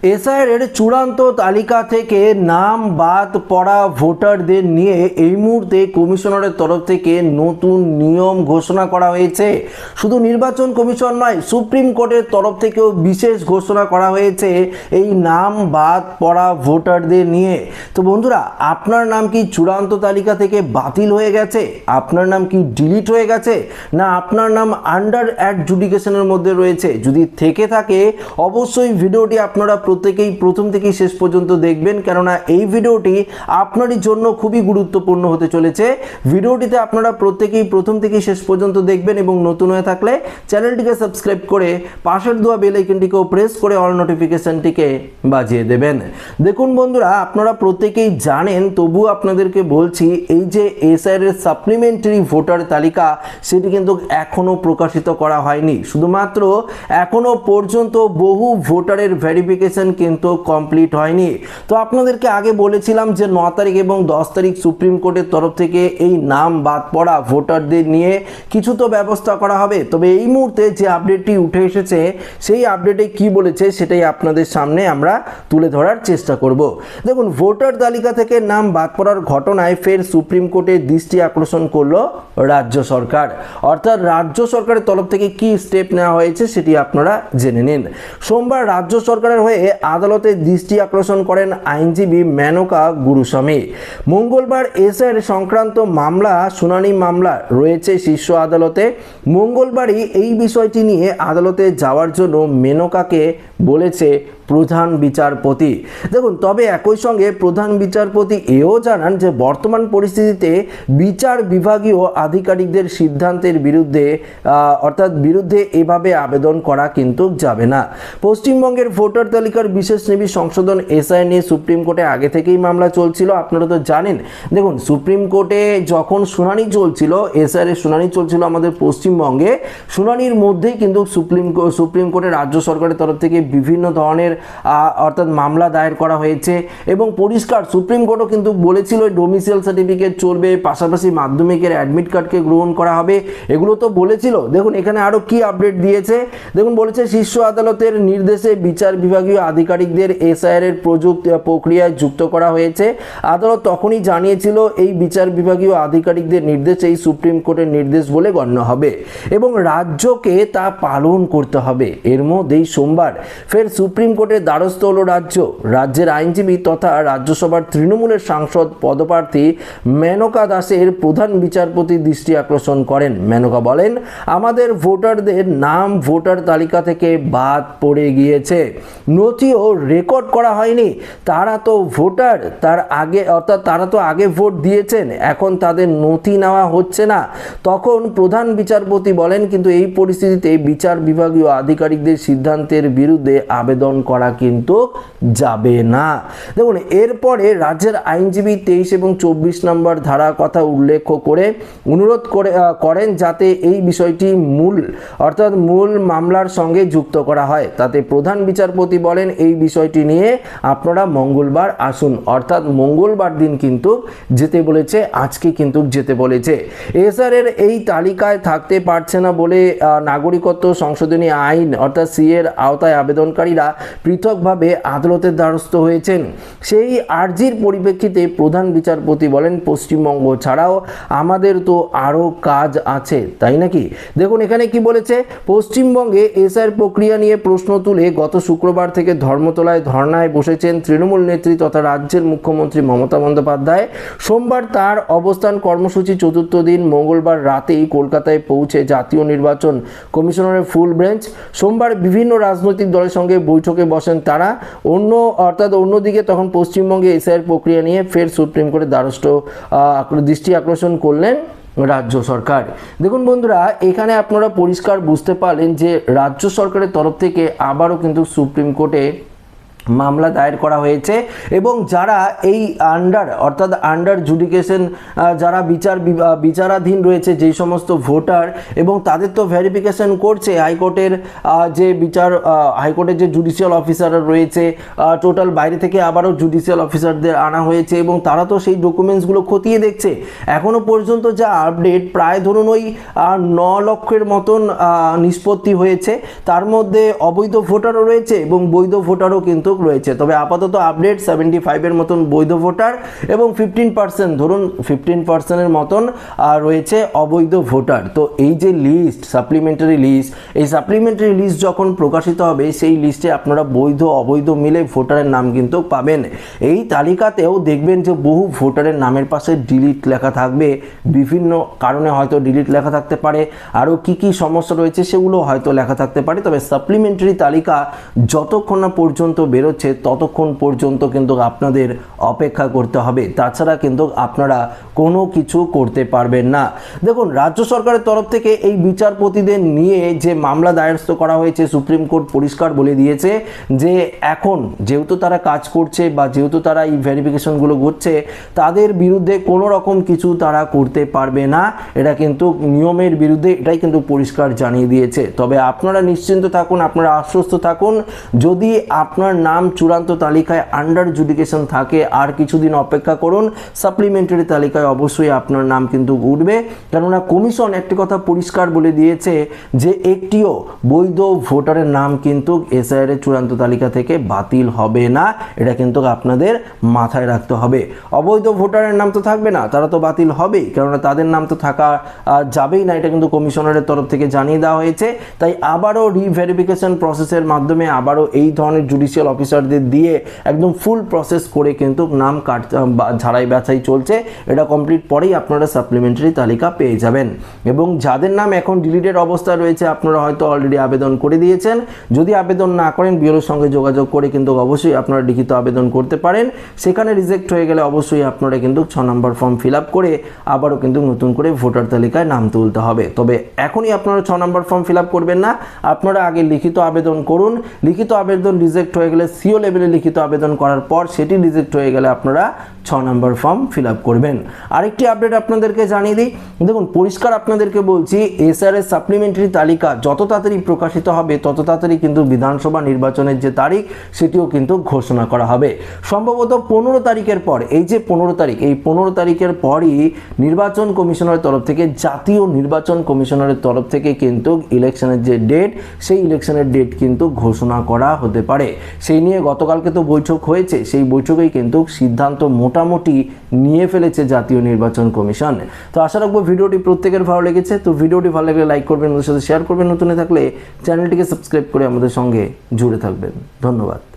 SIR চূড়ান্ত তালিকা থেকে নাম বাদ পড়া ভোটারদের নিয়ে এই মুহূর্তে কমিশনারের তরফ থেকে নতুন নিয়ম ঘোষণা করা হয়েছে। শুধু নির্বাচন কমিশন নয়, সুপ্রিম কোর্টের তরফ থেকেও বিশেষ ঘোষণা করা হয়েছে এই নাম বাদ পড়া ভোটারদের নিয়ে। তো বন্ধুরা, আপনার নাম কি চূড়ান্ত তালিকা থেকে বাতিল হয়ে গেছে? আপনার নাম কি ডিলিট হয়ে গেছে? না আপনার নাম আন্ডার অ্যাডজুডিকেশনের মধ্যে রয়েছে? যদি থেকে থাকে অবশ্যই ভিডিওটি আপনারা প্রত্যেকেই প্রথম থেকে শেষ পর্যন্ত দেখবেন, কেননা এই ভিডিওটি আপনারই জন্য খুবই গুরুত্বপূর্ণ হতে চলেছে। ভিডিওটিতে আপনারা প্রত্যেকেই প্রথম থেকে শেষ পর্যন্ত দেখবেন এবং নতুন হয়ে থাকলে চ্যানেলটিকে সাবস্ক্রাইব করে পাশের দেওয়া বেল আইকনটিকেও প্রেস করে অল নোটিফিকেশনটিকে বাজিয়ে দেবেন। দেখুন বন্ধুরা, আপনারা প্রত্যেকেই জানেন, তবুও আপনাদেরকে বলছি, এই যে এসআইআর এর সাপ্লিমেন্টারি ভোটার তালিকা সেটি কিন্তু এখনো প্রকাশিত করা হয়নি। শুধুমাত্র এখনো পর্যন্ত বহু ভোটারের ভেরিফিকেশন কিন্তু কমপ্লিট হয়নি। তো আপনাদেরকে আগে বলেছিলাম যে 9 তারিখ এবং 10 তারিখ সুপ্রিম কোর্টের তরফ থেকে এই নাম বাদ পড়া ভোটারদের নিয়ে কিছু তো ব্যবস্থা করা হবে। তবে এই মুহূর্তে যে আপডেটটি উঠে এসেছে সেই আপডেটে কি বলেছে সেটাই আপনাদের সামনে আমরা তুলে ধরার চেষ্টা করব। দেখুন, ভোটার তালিকা থেকে নাম বাদ পড়ার ঘটনায় ফের সুপ্রিম কোর্টের দৃষ্টি আকর্ষণ করলো রাজ্য সরকার। অর্থাৎ রাজ্য সরকারের তরফ থেকে কি স্টেপ নেওয়া হয়েছে সেটি আপনারা জেনে নিন। সোমবার রাজ্য সরকারের হয়ে আদালতে দৃষ্টি আকর্ষণ করেন আইনজীবী মেনকা গুরুস্বামী। মঙ্গলবার এসআইআর সংক্রান্ত শুনানি মামলা রয়েছে শীর্ষ আদালতে। মঙ্গলবারই এই বিষয়টি নিয়ে আদালতে যাওয়ার জন্য মেনকাকে বলেছে প্রধান বিচারপতি। দেখুন, তবে একই সঙ্গে প্রধান বিচারপতি এও জানান যে বর্তমান পরিস্থিতিতে বিচার বিভাগীয় আধিকারিকদের সিদ্ধান্তের বিরুদ্ধে এভাবে আবেদন করা কিন্তু যাবে না। পশ্চিমবঙ্গের ভোটার তালিকার বিশেষ নিবি সংশোধন এসআইআর নিয়ে সুপ্রিম কোর্টে আগে থেকেই মামলা চলছিল, আপনারা তো জানেন। দেখুন, সুপ্রিম কোর্টে যখন শুনানি চলছিল, এসআইআর এর শুনানি চলছিল আমাদের পশ্চিমবঙ্গে, শুনানির মধ্যেই কিন্তু সুপ্রিম কোর্টে রাজ্য সরকারের তরফ থেকে বিভিন্ন ধরনের অর্থাৎ মামলা দায়ের করা হয়েছে এবং পরিষ্কার সুপ্রিম কোর্টও কিন্তু বলেছিল ডোমিসাইল সার্টিফিকেট চলবে, পাশাপাশি মাধ্যমিকের অ্যাডমিট কার্ডকে গ্রহণ করা হবে, এগুলো তো বলেছিল। দেখুন এখানে আরও কি আপডেট দিয়েছে, দেখুন বলেছে শীর্ষ আদালতের নির্দেশে বিচার বিভাগীয় আধিকারিকদের এসআইআর এর প্রক্রিয়ায় যুক্ত করা হয়েছে। আদালত তখনই জানিয়েছিল এই বিচার বিভাগীয় আধিকারিকদের নির্দেশ এই সুপ্রিম কোর্টের নির্দেশ বলে গণ্য হবে এবং রাজ্যকে তা পালন করতে হবে। এর মধ্যেই সোমবার ফের সুপ্রিম কোর্টের দ্বারস্থ হলো রাজ্যের আইনজীবী তথা রাজ্যসভার তৃণমূলের সাংসদ পদপ্রার্থী মেনকা দাসের প্রধান বিচারপতি দৃষ্টি আকর্ষণ করেন। মেনকা বলেন, আমাদের ভোটারদের নাম ভোটার তালিকা থেকে বাদ পড়ে গিয়েছে, নথিও রেকর্ড করা হয়নি। তারা তো ভোটার, তারা তো আগে ভোট দিয়েছেন, এখন তাদের নথি নেওয়া হচ্ছে না। তখন প্রধান বিচারপতি বলেন, কিন্তু এই পরিস্থিতিতে বিচার বিভাগীয় আধিকারিকদের সিদ্ধান্তের বিরুদ্ধে আবেদন করা কিন্তু যাবে না। দেখুন, এরপরে রাজ্যের আইনজীবী 23 এবং 24 নম্বর ধারা কথা উল্লেখ করে অনুরোধ করেন যাতে এই বিষয়টি মূল মামলার সঙ্গে যুক্ত করা হয়। তাতে প্রধান বিচারপতি বলেন, এই বিষয়টি নিয়ে আপনারা মঙ্গলবার আসুন। অর্থাৎ মঙ্গলবার দিন কিন্তু যেতে বলেছে, আজকে কিন্তু যেতে বলেছে। এসআইআর এর এই তালিকায় থাকতে পারছে না বলে নাগরিকত্ব সংশোধনী আইন অর্থাৎ সিএর আওতায় আবেদনকারীরা পৃথকভাবে আদালতের দ্বারস্থ হয়েছেন। সেই আর্জির পরিপ্রেক্ষিতে প্রধান বিচারপতি বলেন, পশ্চিমবঙ্গ ছাড়াও আমাদের তো আরও কাজ আছে, তাই নাকি? দেখুন এখানে কি বলেছে, পশ্চিমবঙ্গে এসআইআর প্রক্রিয়া নিয়ে প্রশ্ন তুলে গত শুক্রবার থেকে ধর্মতলায় ধর্নায় বসেছেন তৃণমূল নেত্রী তথা রাজ্যের মুখ্যমন্ত্রী মমতা বন্দ্যোপাধ্যায়। সোমবার তার অবস্থান কর্মসূচি চতুর্থ দিন। মঙ্গলবার রাতেই কলকাতায় পৌঁছে জাতীয় নির্বাচন কমিশনারের ফুল বেঞ্চ। সোমবার বিভিন্ন রাজনৈতিক দলের সঙ্গে বৈঠকে বসেন তারা। অন্যদিকে তখন পশ্চিমবঙ্গে এসআইআর প্রক্রিয়া নিয়ে ফের সুপ্রিম কোর্টের দ্বারস্থ দৃষ্টি আকর্ষণ করলেন রাজ্য সরকার। দেখুন বন্ধুরা, এখানে আপনারা পরিষ্কার বুঝতে পারলেন যে রাজ্য সরকারের তরফ থেকে আবারও কিন্তু সুপ্রিম কোর্টে মামলা দায়ের করা হয়েছে এবং যারা এই আন্ডার জুডিকেশন যারা বিচারাধীন রয়েছে যেই সমস্ত ভোটার এবং তাদের তো ভেরিফিকেশন করছে হাইকোর্টের যে জুডিশিয়াল অফিসাররা রয়েছে, টোটাল বাইরে থেকে আবারও জুডিশিয়াল অফিসারদের আনা হয়েছে এবং তারা তো সেই ডকুমেন্টসগুলো খতিয়ে দেখছে। এখনও পর্যন্ত যা আপডেট, প্রায় ধরুন ওই 9 লক্ষের মতন নিষ্পত্তি হয়েছে। তার মধ্যে অবৈধ ভোটারও রয়েছে এবং বৈধ ভোটারও কিন্তু রয়েছে। তবে আপাতত আপডেট 75-এর মতন বৈধ ভোটার এবং 15% ধরুন 15%-এর মতন রয়েছে অবৈধ ভোটার। তো এই যে লিস্ট, সাপ্লিমেন্টারি লিস্ট, এই সাপ্লিমেন্টারি লিস্ট যখন প্রকাশিত হবে সেই লিস্টে আপনারা বৈধ অবৈধ মিলে ভোটারের নাম কিন্তু পাবেন। এই তালিকাতেও দেখবেন যে বহু ভোটারের নামের পাশে ডিলিট লেখা থাকবে, বিভিন্ন কারণে হয়তো ডিলিট লেখা থাকতে পারে, আরও কি কি সমস্যা রয়েছে সেগুলো হয়তো লেখা থাকতে পারে। তবে সাপ্লিমেন্টারি তালিকা যতক্ষণ না পর্যন্ত বেরোচ্ছে ততক্ষণ পর্যন্ত কিন্তু আপনাদের অপেক্ষা করতে হবে, তাছাড়া কিন্তু আপনারা কোনো কিছু করতে পারবেন না। দেখুন, রাজ্য সরকারের তরফ থেকে এই বিচারপতিদের নিয়ে যে মামলা দায়েরস্থ করা হয়েছে, সুপ্রিম কোর্ট পরিষ্কার বলে দিয়েছে যে এখন যেহেতু তারা কাজ করছে বা যেহেতু তারা এই ভেরিফিকেশনগুলো করছে, তাদের বিরুদ্ধে কোনো রকম কিছু তারা করতে পারবে না। এটা কিন্তু নিয়মের বিরুদ্ধে, এটাই কিন্তু পরিষ্কার জানিয়ে দিয়েছে। তবে আপনারা নিশ্চিন্ত থাকুন, আপনারা আশ্বস্ত থাকুন, যদি আপনার নাম চূড়ান্ত তালিকায় আন্ডার জুডিকেশন থাকে আর কিছুদিন অপেক্ষা করুন, সাপ্লিমেন্টারি তালিকায় অবশ্যই আপনার নাম কিন্তু উঠবে। কেননা কমিশন একটি কথা পরিষ্কার বলে দিয়েছে যে একটিও বৈধ ভোটারের নাম কিন্তু এসআইআর এর চূড়ান্ত তালিকা থেকে বাতিল হবে না, এটা কিন্তু আপনাদের মাথায় রাখতে হবে। অবৈধ ভোটারের নাম তো থাকবে না, তারা তো বাতিল হবেই, কেননা তাদের নাম তো থাকা যাবেই না, এটা কিন্তু কমিশনারের তরফ থেকে জানিয়ে দেওয়া হয়েছে। তাই আবারও রিভেরিফিকেশন প্রসেসের মাধ্যমে আবারও এই ধরনের জুডিশিয়াল অফিসারদের দিয়ে একদম ফুল প্রসেস করে কিন্তু নাম ঝাড়াই বাছাই চলছে। এটা কমপ্লিট পরেই আপনারা সাপ্লিমেন্টারি তালিকা পেয়ে যাবেন। এবং যাদের নাম এখন ডিলিটেড অবস্থা রয়েছে, আপনারা হয়তো অলরেডি আবেদন করে দিয়েছেন। যদি আবেদন না করেন, বিএলওর সঙ্গে যোগাযোগ করে কিন্তু অবশ্যই আপনারা লিখিত আবেদন করতে পারেন। সেখানে রিজেক্ট হয়ে গেলে অবশ্যই আপনারা কিন্তু 6 নম্বর ফর্ম ফিল আপ করে আবারও কিন্তু নতুন করে ভোটার তালিকায় নাম তুলতে হবে। তবে এখনই আপনারা 6 নম্বর ফর্ম ফিল আপ করবেন না, আপনারা আগে লিখিত আবেদন করুন। লিখিত আবেদন রিজেক্ট হয়ে গেলে সিও লেভেলে লিখিত আবেদন করার পর সেটি রিজেক্ট হয়ে গেলে আপনারা 6 নম্বর ফর্ম ফিল আপ করবেন। আরেকটি আপডেট আপনাদেরকে জানিয়ে দিই, দেখুন পরিষ্কার আপনাদেরকে বলছি, এসআর এর সাপ্লিমেন্টারি তালিকা যত তাড়াতাড়ি প্রকাশিত হবে তত তাড়াতাড়ি কিন্তু বিধানসভা নির্বাচনের যে তারিখ সেটিও কিন্তু ঘোষণা করা হবে। সম্ভবত 15 তারিখের পর, এই যে 15 তারিখ, এই 15 তারিখের পরই নির্বাচন কমিশনের তরফ থেকে, জাতীয় নির্বাচন কমিশনের তরফ থেকে কিন্তু ইলেকশনের যে ডেট, সেই ইলেকশনের ডেট কিন্তু ঘোষণা করা হতে পারে। সেই নিয়ে গতকালকে তো বৈঠক হয়েছে, সেই বৈঠকেই কিন্তু সিদ্ধান্ত মোটামুটি নিয়ে ফেলেছে জাতীয় নির্বাচন কমিশন। তো আশা রাখবো ভিডিওটি প্রত্যেকের ভালো লেগেছে। তো ভিডিওটি ভালো লাগলে লাইক করবেন, ওদের সাথে শেয়ার করবেন, নতুন থাকলে চ্যানেলটিকে সাবস্ক্রাইব করে আমাদের সঙ্গে জুড়ে থাকবেন। ধন্যবাদ।